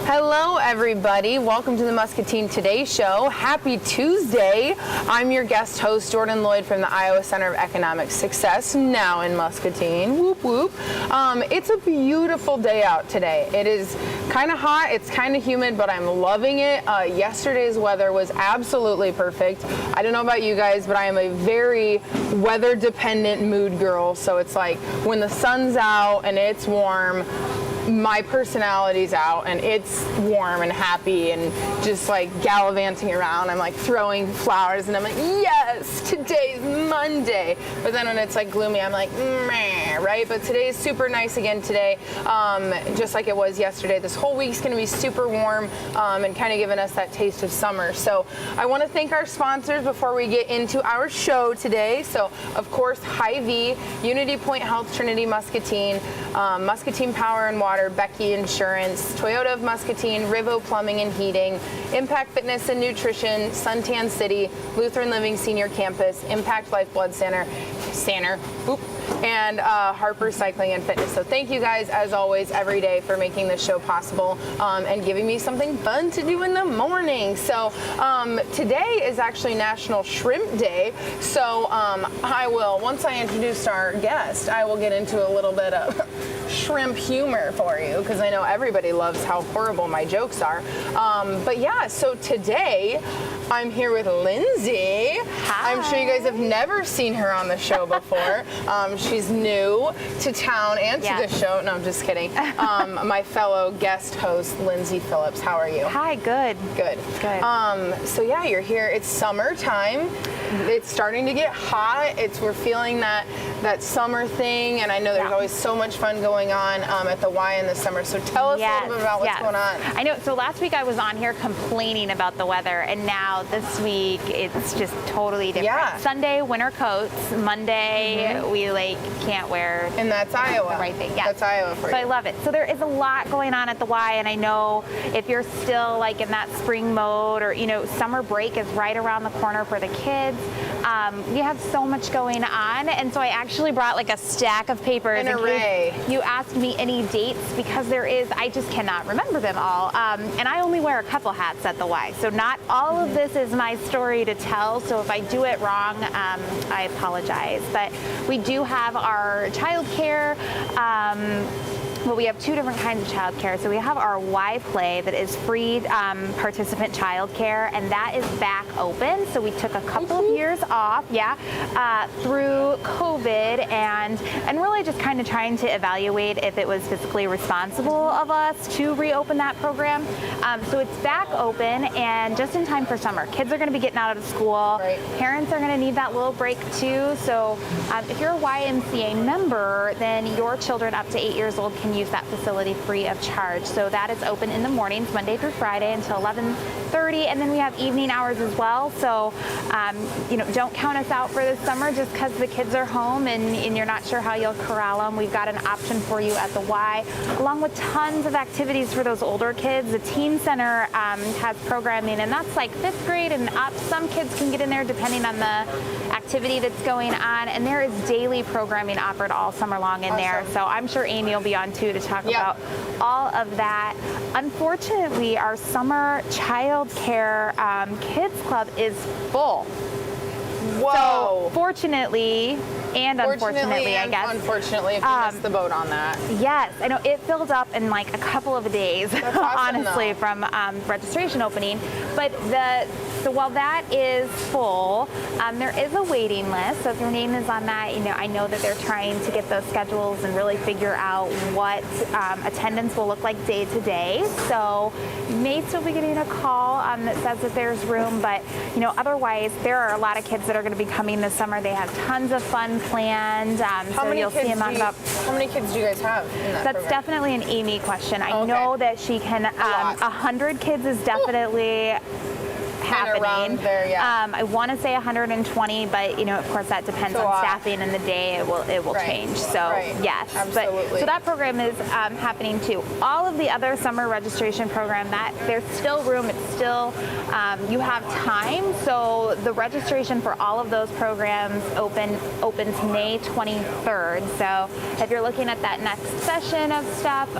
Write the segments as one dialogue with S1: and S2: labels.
S1: Hello, everybody. Welcome to the Muscatine Today Show. Happy Tuesday. I'm your guest host, Jordan Lloyd from the Iowa Center of Economic Success, now in Muscatine. Whoop, whoop. It's a beautiful day out today. It is kind of hot. It's kind of humid, but I'm loving it. Yesterday's weather was absolutely perfect. I don't know about you guys, but I am a very weather-dependent mood girl. So it's like when the sun's out and it's warm, my personality's out and it's warm and happy and just like gallivanting around. I'm like throwing flowers and I'm like, yes, today's Monday. But then when it's like gloomy, I'm like, meh, right? But today is super nice again today, just like it was yesterday. This whole week's gonna be super warm and kind of giving us that taste of summer. So I wanna thank our sponsors before we get into our show today. So of course, Hy-Vee, Unity Point Health, Trinity Muscatine, Muscatine Power and Water, Becky Insurance, Toyota of Muscatine, Rivo Plumbing and Heating, Impact Fitness and Nutrition, Suntan City, Lutheran Living Senior Campus, Impact Lifeblood Center, and Harper Cycling and Fitness. So thank you guys, as always, every day for making this show possible and giving me something fun to do in the morning. So today is actually National Shrimp Day. So I will, once I introduce our guest, I will get into a little bit of shrimp humor for you, because I know everybody loves how horrible my jokes are. But yeah, so today I'm here with Lindsay.
S2: Hi.
S1: I'm sure you guys have never seen her on the show before. She's new to town and to the show. No, I'm just kidding. My fellow guest host, Lindsay Phillips. How are you?
S2: Hi, good.
S1: Good.
S2: Good.
S1: So yeah, you're here. It's summertime. It's starting to get hot. We're feeling that summer thing, and I know there's always so much fun going on at the Y in the summer. So tell us a little bit about what's going on.
S2: I know. So last week I was on here complaining about the weather, and now this week it's just totally different.
S1: Yeah.
S2: Sunday, winter coats. Monday, we can't wear.
S1: And that's Iowa.
S2: The right thing. Yeah.
S1: That's Iowa for you.
S2: So I love it. So there is a lot going on at the Y, and I know if you're still in that spring mode, or summer break is right around the corner for the kids. You have so much going on, and so I actually brought a stack of papers.
S1: An array.
S2: You asked me any dates, because I just cannot remember them all. And I only wear a couple hats at the Y, so not all of this is my story to tell. So if I do it wrong, I apologize. But we do have our childcare. Well, we have two different kinds of childcare. So we have our Y Play that is free participant childcare, and that is back open. So we took a couple of years off, through COVID, and really just kind of trying to evaluate if it was fiscally responsible of us to reopen that program. So it's back open, and just in time for summer. Kids are going to be getting out of school.
S1: Right.
S2: Parents are going to need that little break too. So if you're a YMCA member, then your children up to 8 years old can use that facility free of charge. So that is open in the mornings, Monday through Friday until 11:30, and then we have evening hours as well. So don't count us out for this summer just because the kids are home and you're not sure how you'll corral them. We've got an option for you at the Y, along with tons of activities for those older kids. The Teen Center has programming, and that's 5th grade and up. Some kids can get in there depending on the activity that's going on, and there is daily programming offered all summer long in there. So I'm sure Amy will be on too to talk about all of that. Unfortunately, our summer child care kids club is full.
S1: Whoa.
S2: So fortunately and unfortunately, I guess.
S1: Unfortunately, if you missed the boat on that.
S2: Yes, I know it filled up in a couple of days,
S1: That's awesome,
S2: honestly,
S1: though.
S2: from registration opening. But so while that is full, there is a waiting list. So if your name is on that, I know that they're trying to get those schedules and really figure out what attendance will look like day to day. So you may still be getting a call that says that there's room, but otherwise there are a lot of kids that are going to be coming this summer. They have tons of fun planned. So you'll see them on about.
S1: How many kids do you guys have in that
S2: That's
S1: program?
S2: definitely an Amy question. I know that she can. 100 kids is definitely happening.
S1: Around there, yeah.
S2: I want to say 120, but of course that depends on staffing and the day. It will change. So yes,
S1: absolutely.
S2: But so that program is happening too. All of the other summer registration program, that there's still room. It's still you have time. So the registration for all of those programs opens May 23rd. So if you're looking at that next session of stuff,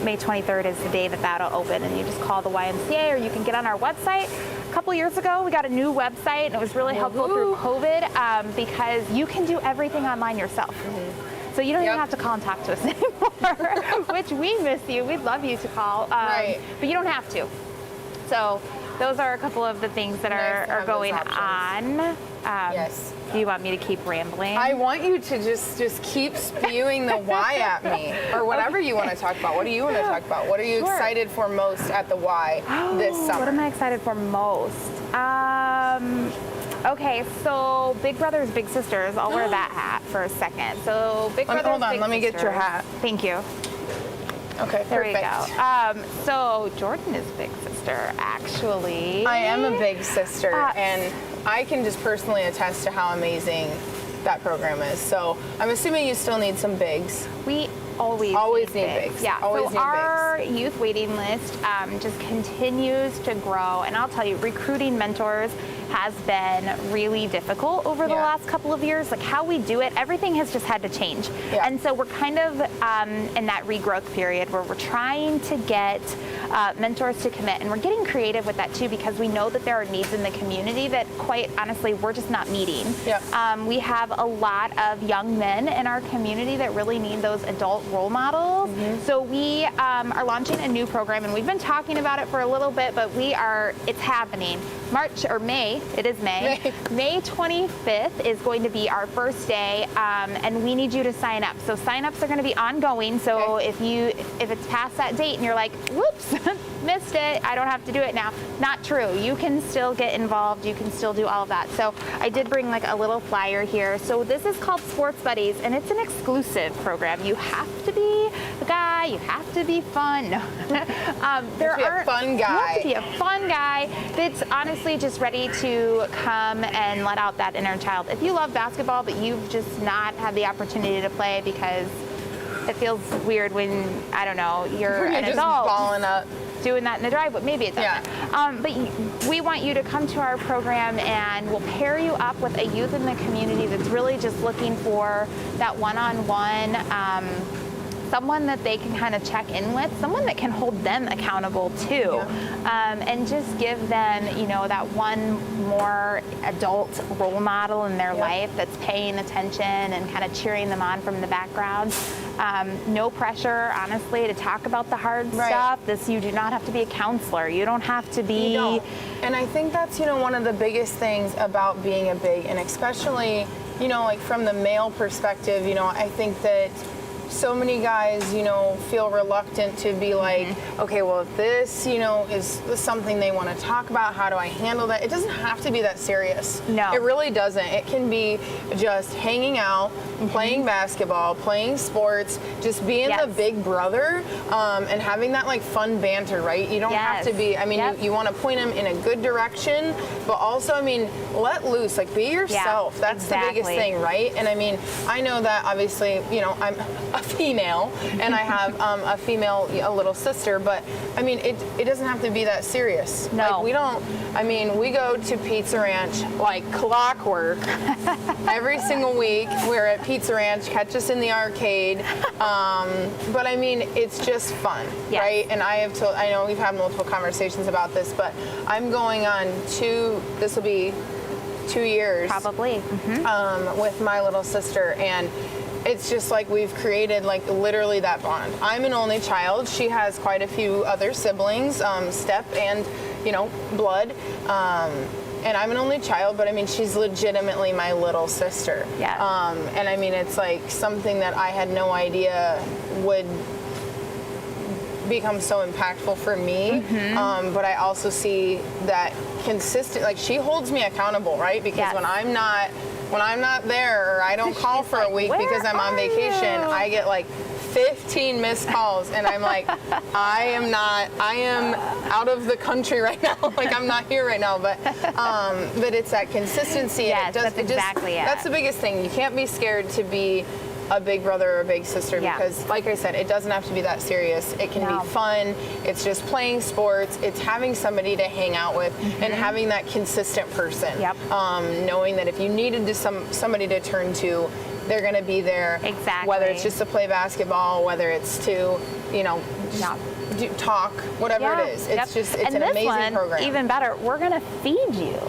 S2: May 23rd is the day that'll open, and you just call the YMCA, or you can get on our website. A couple years ago, we got a new website, and it was really helpful through COVID because you can do everything online yourself. So you don't even have to call and talk to us anymore, which we miss you. We'd love you to call, but you don't have to. So those are a couple of the things that are going on.
S1: Yes.
S2: Do you want me to keep rambling?
S1: I want you to just keep spewing the why at me, or whatever you want to talk about. What do you want to talk about? What are you excited for most at the Y this summer?
S2: What am I excited for most? Okay, so Big Brothers Big Sisters. I'll wear that hat for a second. So Big Brothers
S1: hold on,
S2: Big
S1: let me
S2: Sisters.
S1: get your hat.
S2: Thank you.
S1: Okay,
S2: there
S1: perfect.
S2: we go. So Jordan is big sister, actually.
S1: I am a big sister, and I can just personally attest to how amazing that program is. So I'm assuming you still need some bigs.
S2: We always need bigs. Yeah.
S1: Always
S2: so our youth waiting list just continues to grow, and I'll tell you, recruiting mentors has been really difficult over the last couple of years. Like how we do it, everything has just had to change. Yeah. And so we're kind of in that regrowth period where we're trying to get mentors to commit, and we're getting creative with that too, because we know that there are needs in the community that, quite honestly, we're just not meeting. Yep. We have a lot of young men in our community that really need those adult role models. So we are launching a new program, and we've been talking about it for a little bit, but it's happening. May 25th is going to be our first day, and we need you to sign up. So sign-ups are going to be ongoing. So if it's past that date and you're like, whoops, missed it, I don't have to do it now. Not true. You can still get involved. You can still do all of that. So I did bring like a little flyer here. So this is called Sports Buddies, and it's an exclusive program. You have to be a guy. You have to be fun.
S1: A fun guy.
S2: You have to be a fun guy that's honestly just ready to come and let out that inner child. If you love basketball, but you've just not had the opportunity to play because it feels weird when, I don't know, you're an
S1: just
S2: adult
S1: balling up
S2: doing that in the driveway. Maybe it doesn't. But we want you to come to our program, and we'll pair you up with a youth in the community that's really just looking for that one-on-one, someone that they can kind of check in with, someone that can hold them accountable too, and just give them, that one more adult role model in their life that's paying attention and kind of cheering them on from the background. No pressure, honestly, to talk about the hard stuff. You do not have to be a counselor. You don't have to be.
S1: You don't. And I think that's, one of the biggest things about being a big, and especially, like from the male perspective, I think that so many guys, feel reluctant to be like, okay, well, if this, is something they want to talk about, how do I handle that? It doesn't have to be that serious.
S2: No.
S1: It really doesn't. It can be just hanging out, playing basketball, playing sports, just being the big brother, and having that like fun banter, right? You don't have to be, you want to point them in a good direction, but also, let loose, like be yourself.
S2: Yeah,
S1: that's the biggest thing, right? And I know that obviously, I'm a female, and I have a little sister, but it doesn't have to be that serious.
S2: No.
S1: Like, we don't, we go to Pizza Ranch like clockwork every single week. We're at Pizza Ranch, catch us in the arcade, but it's just fun, right? And I know we've had multiple conversations about this, but I'm going on this will be 2 years
S2: probably
S1: with my little sister, and it's just like we've created like literally that bond. I'm an only child. She has quite a few other siblings, step and blood, and I'm an only child, but she's legitimately my little sister. And it's like something that I had no idea would become so impactful for me, but I also see that consistent, like she holds me accountable, right? Because when I'm not there, or I don't call for a week because I'm on vacation, I get like 15 missed calls, and I'm like, I am out of the country right now. Like, I'm not here right now, but it's that consistency.
S2: Yes, that's exactly it.
S1: That's the biggest thing. You can't be scared to be a big brother or a big sister because, like I said, it doesn't have to be that serious. It can be fun. It's just playing sports. It's having somebody to hang out with and having that consistent person. Yep. Knowing that if you needed somebody to turn to, they're going to be there.
S2: Exactly.
S1: Whether it's just to play basketball, whether it's to, talk, whatever it is. It's an amazing program.
S2: Even better, we're going to feed you.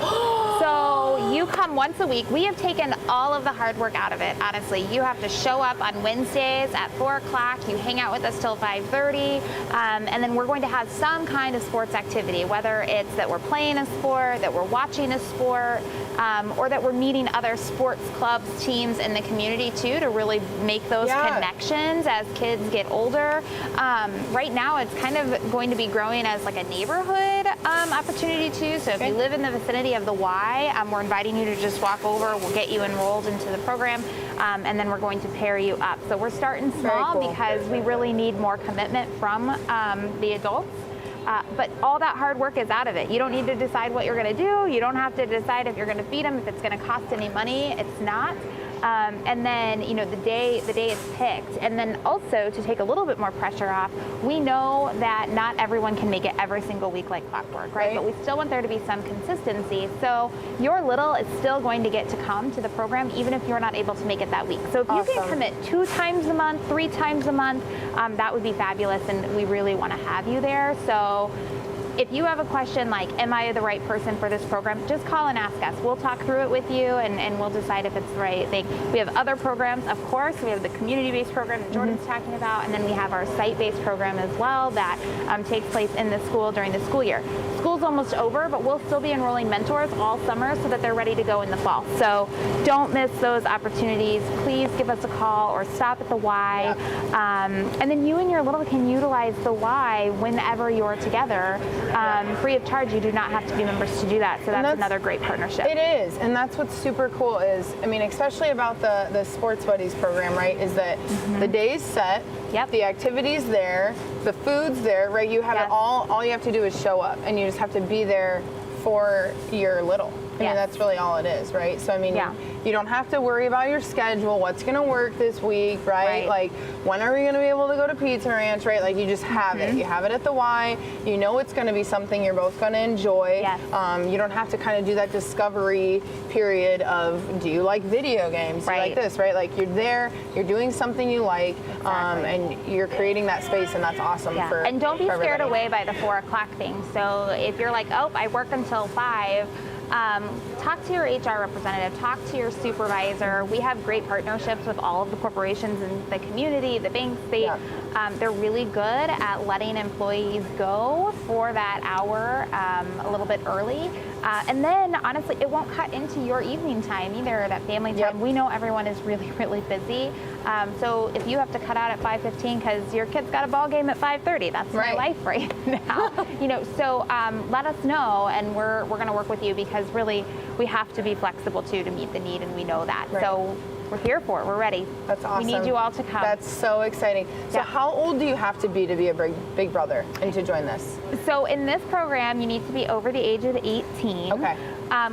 S2: So you come once a week. We have taken all of the hard work out of it, honestly. You have to show up on Wednesdays at 4 o'clock. You hang out with us till 5:30. And then we're going to have some kind of sports activity, whether it's that we're playing a sport, that we're watching a sport, or that we're meeting other sports clubs, teams in the community too, to really make those connections as kids get older. Right now, it's kind of going to be growing as like a neighborhood opportunity too. So if you live in the vicinity of the Y, we're inviting you to just walk over. We'll get you enrolled into the program, and then we're going to pair you up. So we're starting small because we really need more commitment from the adults. But all that hard work is out of it. You don't need to decide what you're going to do. You don't have to decide if you're going to feed them, if it's going to cost any money. It's not. And then, the day is picked. And then also, to take a little bit more pressure off, we know that not everyone can make it every single week like clockwork, right? But we still want there to be some consistency. So your little is still going to get to come to the program, even if you're not able to make it that week. So if you can commit 2 times a month, 3 times a month, that would be fabulous. And we really want to have you there. So if you have a question like, am I the right person for this program, just call and ask us. We'll talk through it with you, and we'll decide if it's the right thing. We have other programs, of course. We have the community-based program that Jordan's talking about, and then we have our site-based program as well that takes place in the school during the school year. School's almost over, but we'll still be enrolling mentors all summer so that they're ready to go in the fall. So don't miss those opportunities. Please give us a call or stop at the Y. And then you and your little can utilize the Y whenever you're together. Free of charge. You do not have to be members to do that. So that's another great partnership.
S1: It is, and that's what's super cool is, especially about the Sports Buddies program, right, is that the day's set, the activity's there, the food's there, right? You have it all you have to do is show up, and you just have to be there for your little. That's really all it is, right? So, you don't have to worry about your schedule, what's going to work this week, right? Like, when are we going to be able to go to Pizza Ranch, right? Like, you just have it. You have it at the Y. You know it's going to be something you're both going to enjoy. You don't have to kind of do that discovery period of, do you like video games? Do you like this, right? Like, you're there, you're doing something you like, and you're creating that space, and that's awesome for
S2: And don't be scared
S1: everybody.
S2: away by the 4 o'clock thing. So if you're like, oh, I work until 5, talk to your HR representative, talk to your supervisor. We have great partnerships with all of the corporations in the community, the banks. They're really good at letting employees go for that hour a little bit early. And then, honestly, it won't cut into your evening time either, that family time. We know everyone is really, really busy. So if you have to cut out at 5:15 because your kid's got a ball game at 5:30, that's my life right now. So let us know, and we're going to work with you because really we have to be flexible too to meet the need, and we know that. So we're here for it. We're ready.
S1: That's awesome.
S2: We need you all to come.
S1: That's so exciting. So how old do you have to be a big brother and to join this?
S2: So in this program, you need to be over the age of 18.
S1: Okay.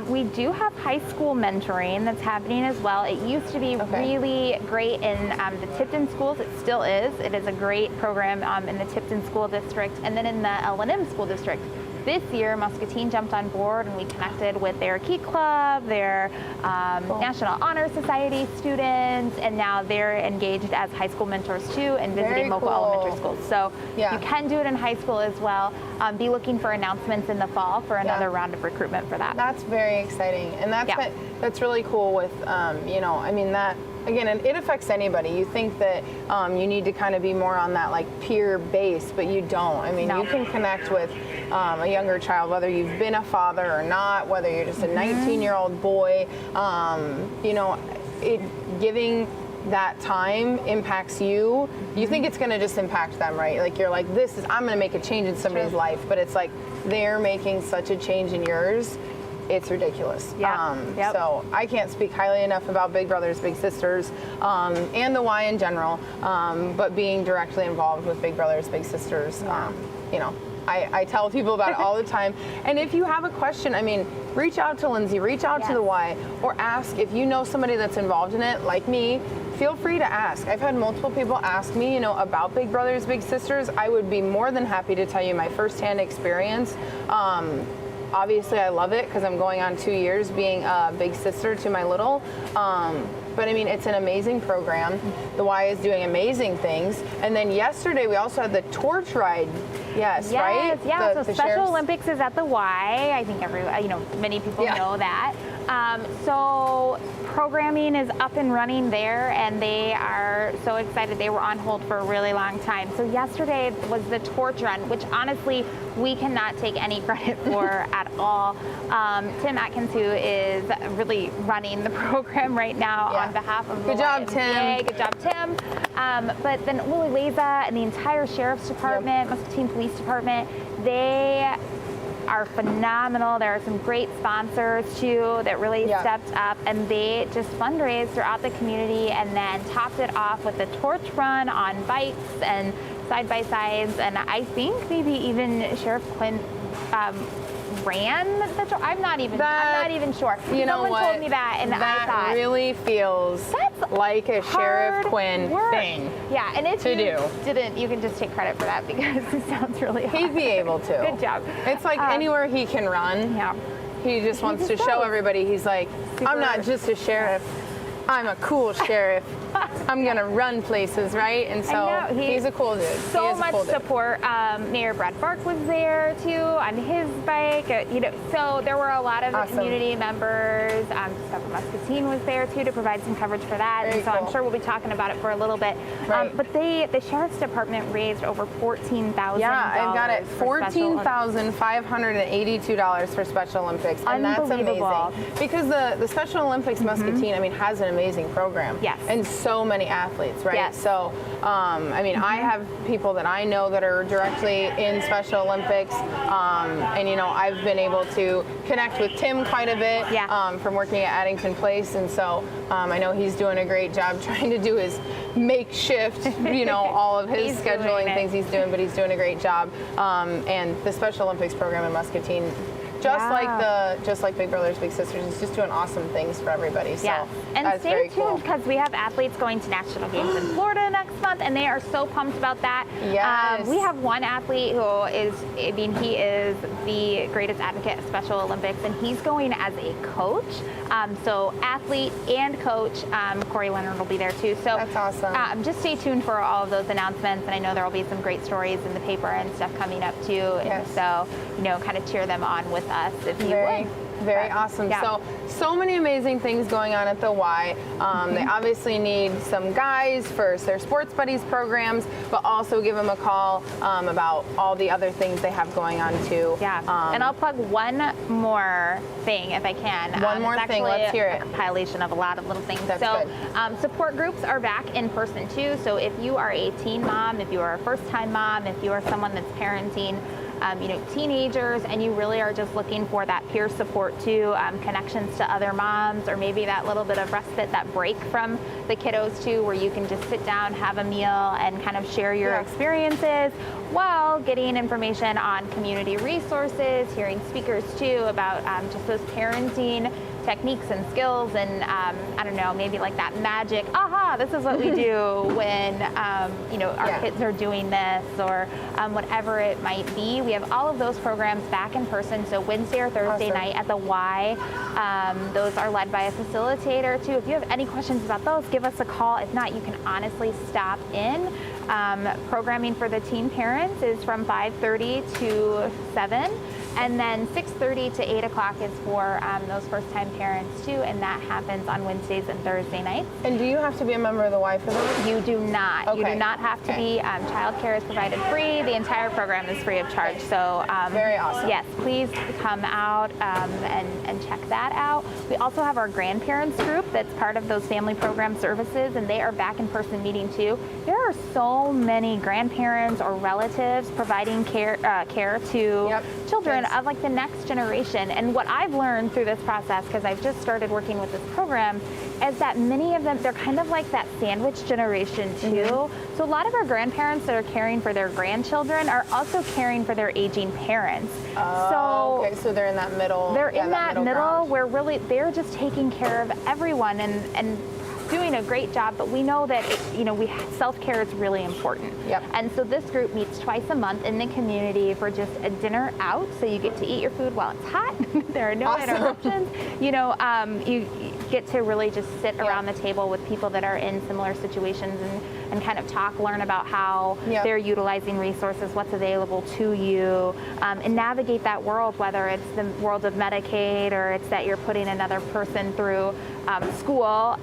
S2: We do have high school mentoring that's happening as well. It used to be really great in the Tipton schools. It still is. It is a great program in the Tipton School District, and then in the L&M School District. This year, Muscatine jumped on board, and we connected with their Key Club, their National Honor Society students, and now they're engaged as high school mentors too and visiting local elementary schools. So you can do it in high school as well. Be looking for announcements in the fall for another round of recruitment for that.
S1: That's very exciting, and that's really cool with, that. Again, it affects anybody. You think that you need to kind of be more on that like peer base, but you don't. You can connect with a younger child, whether you've been a father or not, whether you're just a 19-year-old boy. Giving that time impacts you. You think it's going to just impact them, right? Like you're like, I'm going to make a change in somebody's life, but it's like they're making such a change in yours. it's ridiculous.
S2: Yeah.
S1: So I can't speak highly enough about Big Brothers Big Sisters and the Y in general, but being directly involved with Big Brothers Big Sisters, you know, I tell people about it all the time. And if you have a question, I mean, reach out to Lindsey, reach out to the Y, or ask if you know somebody that's involved in it, like me. Feel free to ask. I've had multiple people ask me, you know, about Big Brothers Big Sisters. I would be more than happy to tell you my firsthand experience. Obviously, I love it because I'm going on 2 years being a big sister to my little. But I mean, it's an amazing program. The Y is doing amazing things. And then yesterday, we also had the torch ride. Yes, right?
S2: Yeah, so Special
S1: Sheriff's
S2: Olympics is at the Y. I think many people know that. So programming is up and running there, and they are so excited. They were on hold for a really long time. So yesterday was the torch run, which honestly, we cannot take any credit for at all. Tim Atkins, who is really running the program right now on behalf of the
S1: Good job, Tim.
S2: Good job, Tim. But then Willie Leza and the entire Sheriff's Department, Muscatine Police Department, they are phenomenal. There are some great sponsors too that really stepped up, and they just fundraised throughout the community and then topped it off with a torch run on bikes and side-by-sides, and I think maybe even Sheriff Quinn ran the torch. I'm not even sure.
S1: You know
S2: Someone
S1: what?
S2: told me that, and I thought
S1: that really feels like a Sheriff Quinn thing.
S2: Yeah, and if
S1: to
S2: you
S1: do.
S2: didn't, you can just take credit for that because it sounds really hard.
S1: He'd be able to.
S2: Good job.
S1: It's like anywhere he can run.
S2: Yeah.
S1: He just wants to show everybody he's like, I'm not just a sheriff. I'm a cool sheriff. I'm gonna run places, right? And so he's a cool dude.
S2: So much support. Mayor Brad Bark was there too on his bike. So there were a lot of community members. Stuff from Muscatine was there too to provide some coverage for that.
S1: Very
S2: cool. I'm sure we'll be talking about it for a little bit.
S1: Right.
S2: But the Sheriff's Department raised over $14,000.
S1: Yeah, I've got it. $14,582 for Special Olympics, and that's amazing because the Special Olympics Muscatine, I mean, has an amazing program.
S2: Yes.
S1: And so many athletes, right?
S2: Yes.
S1: So, I mean, I have people that I know that are directly in Special Olympics, and, you know, I've been able to connect with Tim quite a bit from working at Addington Place, and so I know he's doing a great job trying to do his makeshift, you know, all of his scheduling things he's doing, but he's doing a great job. And the Special Olympics program in Muscatine, just like Big Brothers Big Sisters, is just doing awesome things for everybody. So
S2: and stay tuned because we have athletes going to national games in Florida next month, and they are so pumped about that.
S1: Yes.
S2: We have one athlete who is, I mean, he is the greatest advocate of Special Olympics, and he's going as a coach. So athlete and coach, Corey Leonard will be there too. So
S1: that's awesome.
S2: Just stay tuned for all of those announcements, and I know there will be some great stories in the paper and stuff coming up too. And so, you know, kind of cheer them on with us if you would.
S1: Very awesome. So many amazing things going on at the Y. They obviously need some guys for their Sports Buddies programs, but also give them a call about all the other things they have going on too.
S2: And I'll plug one more thing if I can.
S1: One more thing, let's hear it.
S2: A compilation of a lot of little things.
S1: That's
S2: good. Support groups are back in person too. So if you are a teen mom, if you are a first-time mom, if you are someone that's parenting, you know, teenagers, and you really are just looking for that peer support too, connections to other moms, or maybe that little bit of respite, that break from the kiddos too, where you can just sit down, have a meal, and kind of share your experiences while getting information on community resources, hearing speakers too about just those parenting techniques and skills, and I don't know, maybe like that magic, this is what we do when you know, our kids are doing this, or whatever it might be. We have all of those programs back in person, so Wednesday or Thursday night at the Y. Those are led by a facilitator too. If you have any questions about those, give us a call. If not, you can honestly stop in. Programming for the teen parents is from 5:30 to 7. And then 6:30 to 8 o'clock is for those first-time parents too, and that happens on Wednesdays and Thursday nights.
S1: And do you have to be a member of the Y for those?
S2: You do not. You do not have to be. Childcare is provided free. The entire program is free of charge. So
S1: very awesome.
S2: Yes, please come out and check that out. We also have our grandparents group that's part of those family program services, and they are back in person meeting too. There are so many grandparents or relatives providing care to children children of like the next generation. And what I've learned through this process, because I've just started working with this program, is that many of them, they're kind of like that sandwich generation too. So a lot of our grandparents that are caring for their grandchildren are also caring for their aging parents.
S1: Okay, so they're in that middle.
S2: They're in that middle
S1: ground.
S2: where really they're just taking care of everyone and doing a great job, but we know that self-care is really important.
S1: Yep.
S2: And so this group meets twice a month in the community for just a dinner out, so you get to eat your food while it's hot. There are no interruptions. You get to really just sit around the table with people that are in similar situations and kind of talk, learn about how they're utilizing resources, what's available to you, and navigate that world, whether it's the world of Medicaid or it's that you're putting another person through school,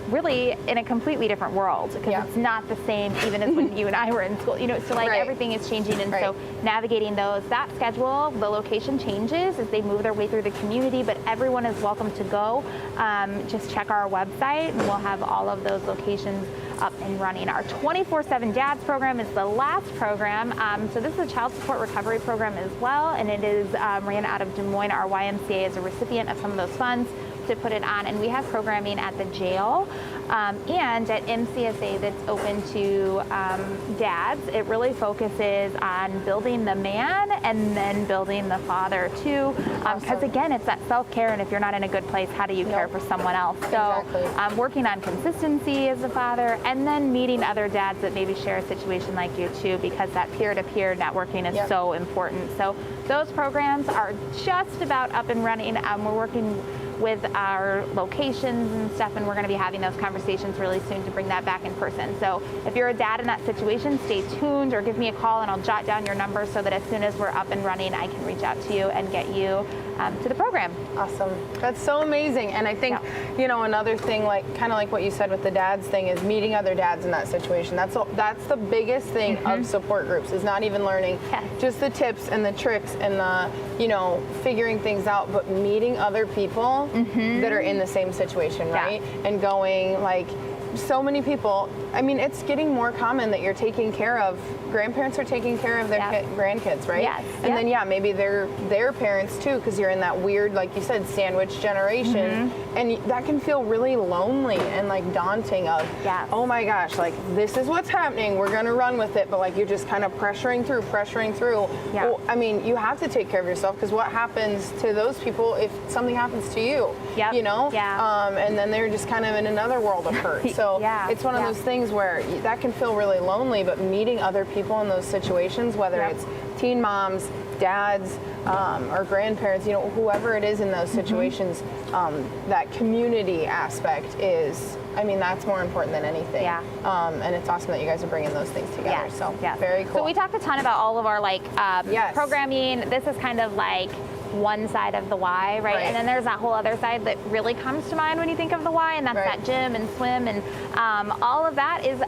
S2: really in a completely different world, because it's not the same even as when you and I were in school. So like everything is changing, and so navigating that schedule, the location changes as they move their way through the community, but everyone is welcome to go. Just check our website and we'll have all of those locations up and running. Our 24/7 Dads program is the last program. So this is a child support recovery program as well, and it is ran out of Des Moines. Our YMCA is a recipient of some of those funds to put it on, and we have programming at the jail and at MCSA that's open to dads. It really focuses on building the man and then building the father too, because again, it's that self-care, and if you're not in a good place, how do you care for someone else? So working on consistency as a father, and then meeting other dads that maybe share a situation like you too, because that peer-to-peer networking is so important. So those programs are just about up and running. We're working with our locations and stuff, and we're going to be having those conversations really soon to bring that back in person. So if you're a dad in that situation, stay tuned or give me a call and I'll jot down your number so that as soon as we're up and running, I can reach out to you and get you to the program.
S1: Awesome. That's so amazing. And I think, another thing, kind of like what you said with the dads thing, is meeting other dads in that situation. That's the biggest thing of support groups, is not even learning just the tips and the tricks and the, figuring things out, but meeting other people that are in the same situation, right? And going, so many people, it's getting more common that you're taking care of, grandparents are taking care of their grandkids, right?
S2: Yes.
S1: And then, maybe their parents too, because you're in that weird, like you said, sandwich generation. And that can feel really lonely and daunting of, oh my gosh, this is what's happening, we're going to run with it. But you're just kind of pressuring through.
S2: Yeah.
S1: Well, you have to take care of yourself, because what happens to those people if something happens to you?
S2: Yep.
S1: And then they're just kind of in another world of hurt. So it's one of those things where that can feel really lonely, but meeting other people in those situations, whether it's teen moms, dads, or grandparents, whoever it is in those situations, that community aspect is, that's more important than anything. Yeah. And it's awesome that you guys are bringing those things together. So very cool.
S2: So we talked a ton about all of our programming. This is kind of one side of the why, right? And then there's that whole other side that really comes to mind when you think of the why, and that's that gym and swim, and all of that is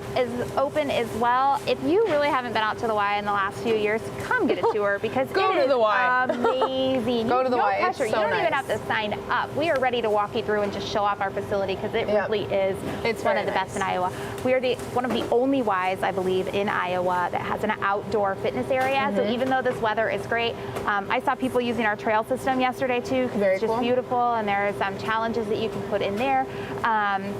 S2: open as well. If you really haven't been out to the Y in the last few years, come get a tour, because
S1: Go to the Y.
S2: Amazing.
S1: Go to the Y.
S2: Pressure.
S1: It's so
S2: you don't
S1: nice.
S2: even have to sign up. We are ready to walk you through and just show off our facility, because it really is one of the best in Iowa. We are one of the only Ys, I believe, in Iowa that has an outdoor fitness area. So even though this weather is great, I saw people using our trail system yesterday too, because it's just beautiful, and there's challenges that you can put in there.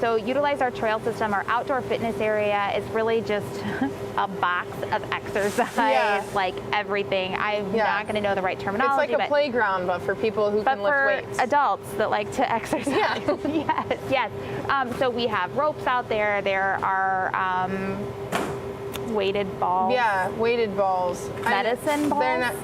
S2: So utilize our trail system. Our outdoor fitness area is really just a box of exercise, like everything. I'm not going to know the right terminology.
S1: It's like a playground, but for people who can lift weights.
S2: Adults that like to exercise. Yes. So we have ropes out there. There are weighted balls.
S1: Yeah, weighted balls.
S2: Medicine balls?
S1: They're not,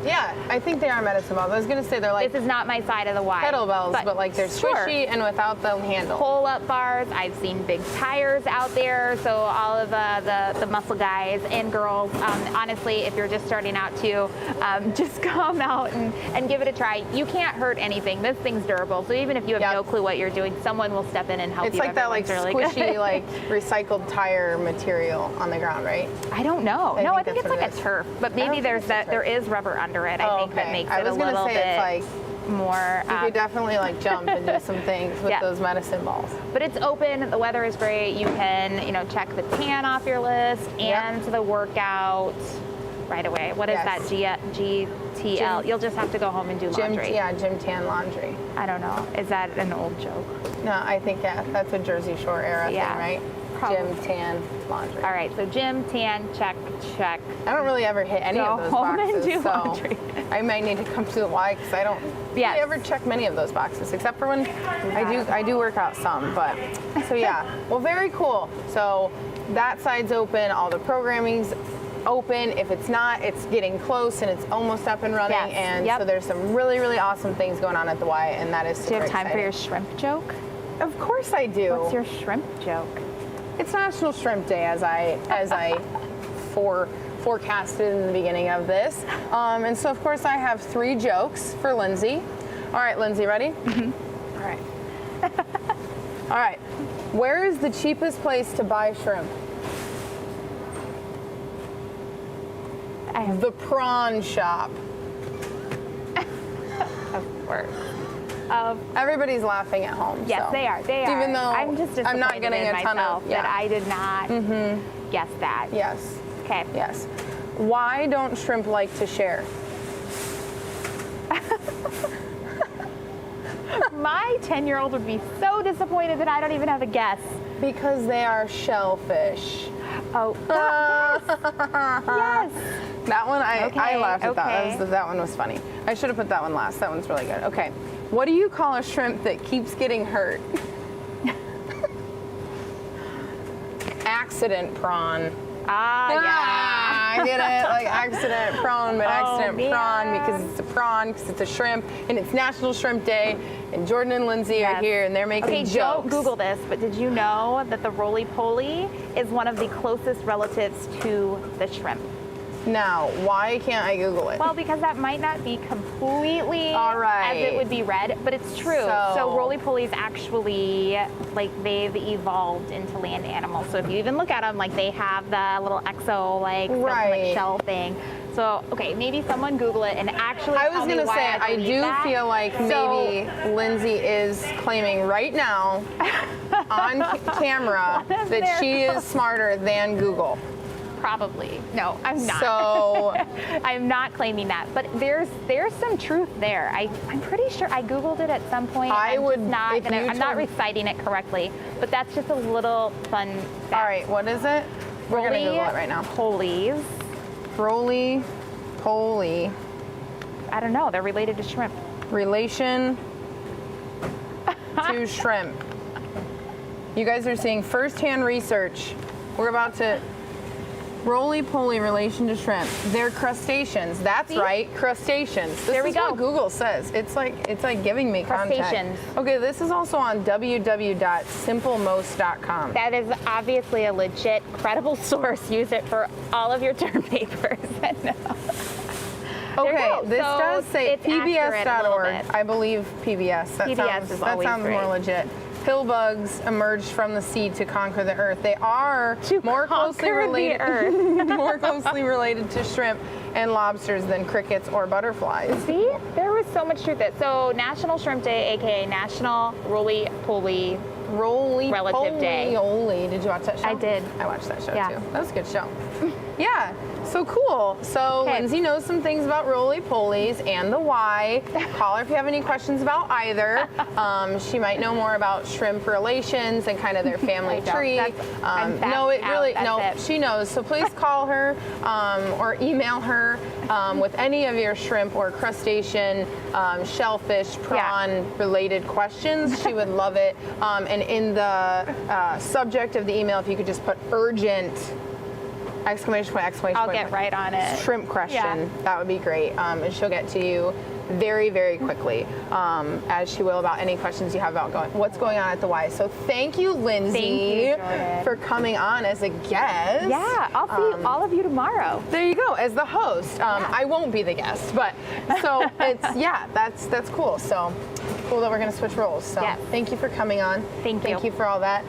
S1: I think they are medicine balls. I was going to say they're
S2: This is not my side of the Y.
S1: kettlebells, but they're squishy and without the handle.
S2: Pull-up bars. I've seen big tires out there. So all of the muscle guys and girls, honestly, if you're just starting out too, just come out and give it a try. You can't hurt anything. This thing's durable. So even if you have no clue what you're doing, someone will step in and help you.
S1: It's like that
S2: really
S1: squishy, recycled tire material on the ground, right?
S2: I don't know. I think it's like a turf, but maybe there is rubber under it. I think that makes it a little bit more.
S1: You could definitely jump and do some things with those medicine balls.
S2: But it's open. The weather is great. You can check the tan off your list and the workout. right away. What is that? GTL. You'll just have to go home and do laundry.
S1: Gym tan laundry.
S2: I don't know. Is that an old joke?
S1: No, I think, that's a Jersey Shore era thing, right?
S2: Probably.
S1: Gym tan laundry.
S2: All right, so gym, tan, check.
S1: I don't really ever hit any of those boxes,
S2: and do
S1: so
S2: laundry.
S1: I might need to come to the Y because I don't really ever check many of those boxes, except for when I do work out some. But so yeah, well, very cool. So that side's open. All the programming's open. If it's not, it's getting close and it's almost up and running.
S2: Yes.
S1: And so there's some really, really awesome things going on at the Y, and that is super
S2: Do you have time
S1: exciting.
S2: for your shrimp joke?
S1: Of course I do.
S2: What's your shrimp joke?
S1: It's National Shrimp Day, as I forecasted in the beginning of this. And so, of course, I have 3 jokes for Lindsay. All right, Lindsay, ready? Mm-hmm. All right. All right. Where is the cheapest place to buy shrimp? The prawn shop.
S2: Of course.
S1: Everybody's laughing at home.
S2: Yes,
S1: so.
S2: they are. They are.
S1: Even though
S2: I'm just disappointed
S1: I'm not getting
S2: in
S1: a ton
S2: myself
S1: of
S2: that I did not guess that.
S1: Yes.
S2: Okay.
S1: Yes. Why don't shrimp like to share?
S2: My 10-year-old would be so disappointed that I don't even have a guess.
S1: Because they are shellfish.
S2: Oh, yes.
S1: That one, I laughed at
S2: okay.
S1: that one was funny. I should have put that one last. That one's really good. Okay. What do you call a shrimp that keeps getting hurt? Accident prawn. I get it. Like accident prawn, but accident prawn because it's a prawn, because it's a shrimp, and it's National Shrimp Day, and Jordan and Lindsay are here, and they're making jokes.
S2: Don't Google this, but did you know that the roly-poly is one of the closest relatives to the shrimp?
S1: Now, why can't I Google it?
S2: Well, because that might not be completely
S1: right.
S2: as it would be read, but it's true. So roly-polies actually, like, they've evolved into land animals. So if you even look at them, like, they have the little exo, like, shell thing. So, okay, maybe someone Google it and actually
S1: I was going to say, I do feel like maybe Lindsay is claiming right now on camera that she is smarter than Google.
S2: Probably. No, I'm not.
S1: So
S2: I'm not claiming that, but there's some truth there. I'm pretty sure I Googled it at some point. I'm not reciting it correctly, but that's just a little fun fact.
S1: All right, what is it? We're going to Google it right now.
S2: Polies.
S1: Roly-poly.
S2: I don't know. They're related to shrimp.
S1: Relation to shrimp. You guys are seeing firsthand research. We're about to... Roly-poly relation to shrimp. They're crustaceans. That's right, crustaceans. This is what Google says. It's like giving me content. Okay, this is also on www.simplemost.com.
S2: That is obviously a legit, credible source. Use it for all of your term papers.
S1: Okay, this does say pbs.org. I believe PBS. That sounds more legit. Pill bugs emerged from the sea to conquer the earth. They are more closely related to shrimp and lobsters than crickets or butterflies.
S2: See, there was so much truth. So National Shrimp Day, aka National Roly-poly Relative Day.
S1: Did you watch that show?
S2: I did.
S1: I watched that show too. That was a good show. Yeah. So cool. So Lindsay knows some things about roly-polies and the Y. Call her if you have any questions about either. She might know more about shrimp relations and kind of their family tree. She knows. So please call her or email her with any of your shrimp or crustacean, shellfish, prawn related questions. She would love it. And in the subject of the email, if you could just put urgent exclamation point.
S2: I'll get right on it.
S1: Shrimp question. That would be great. And she'll get to you very, very quickly, as she will about any questions you have about what's going on at the Y. So thank you, Lindsay, for coming on as a guest.
S2: Yeah, I'll see all of you tomorrow.
S1: There you go, as the host. I won't be the guest, but so it's that's cool. So cool that we're going to switch roles. So thank you for coming on.
S2: Thank you
S1: for all that.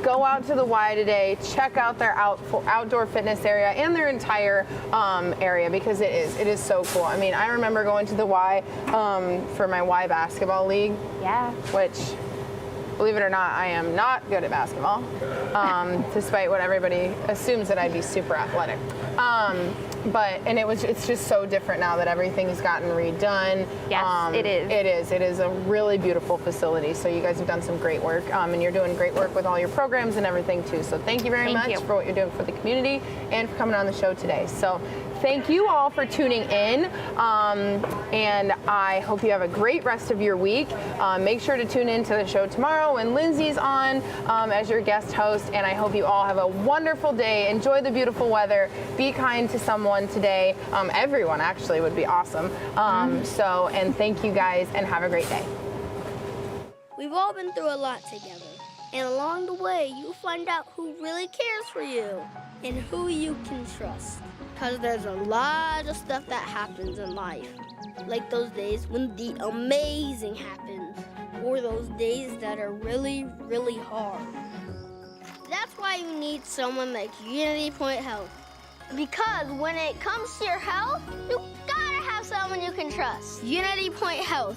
S1: Go out to the Y today. Check out their outdoor fitness area and their entire area, because it is so cool. I mean, I remember going to the Y for my Y basketball league.
S2: Yeah.
S1: Which believe it or not, I am not good at basketball, despite what everybody assumes that I'd be super athletic. It's just so different now that everything's gotten redone.
S2: Yes, it is.
S1: It is a really beautiful facility. So you guys have done some great work, and you're doing great work with all your programs and everything too. So thank you very much for what you're doing for the community and for coming on the show today. So thank you all for tuning in, and I hope you have a great rest of your week. Make sure to tune in to the show tomorrow when Lindsay's on as your guest host, and I hope you all have a wonderful day. Enjoy the beautiful weather. Be kind to someone today. Everyone actually would be awesome. And thank you guys, and have a great day.
S3: We've all been through a lot together, and along the way, you'll find out who really cares for you and who you can trust. Because there's a lot of stuff that happens in life, like those days when the amazing happens, or those days that are really, really hard. That's why you need someone like Unity Point Health. Because when it comes to your health, you gotta have someone you can trust. Unity Point Health.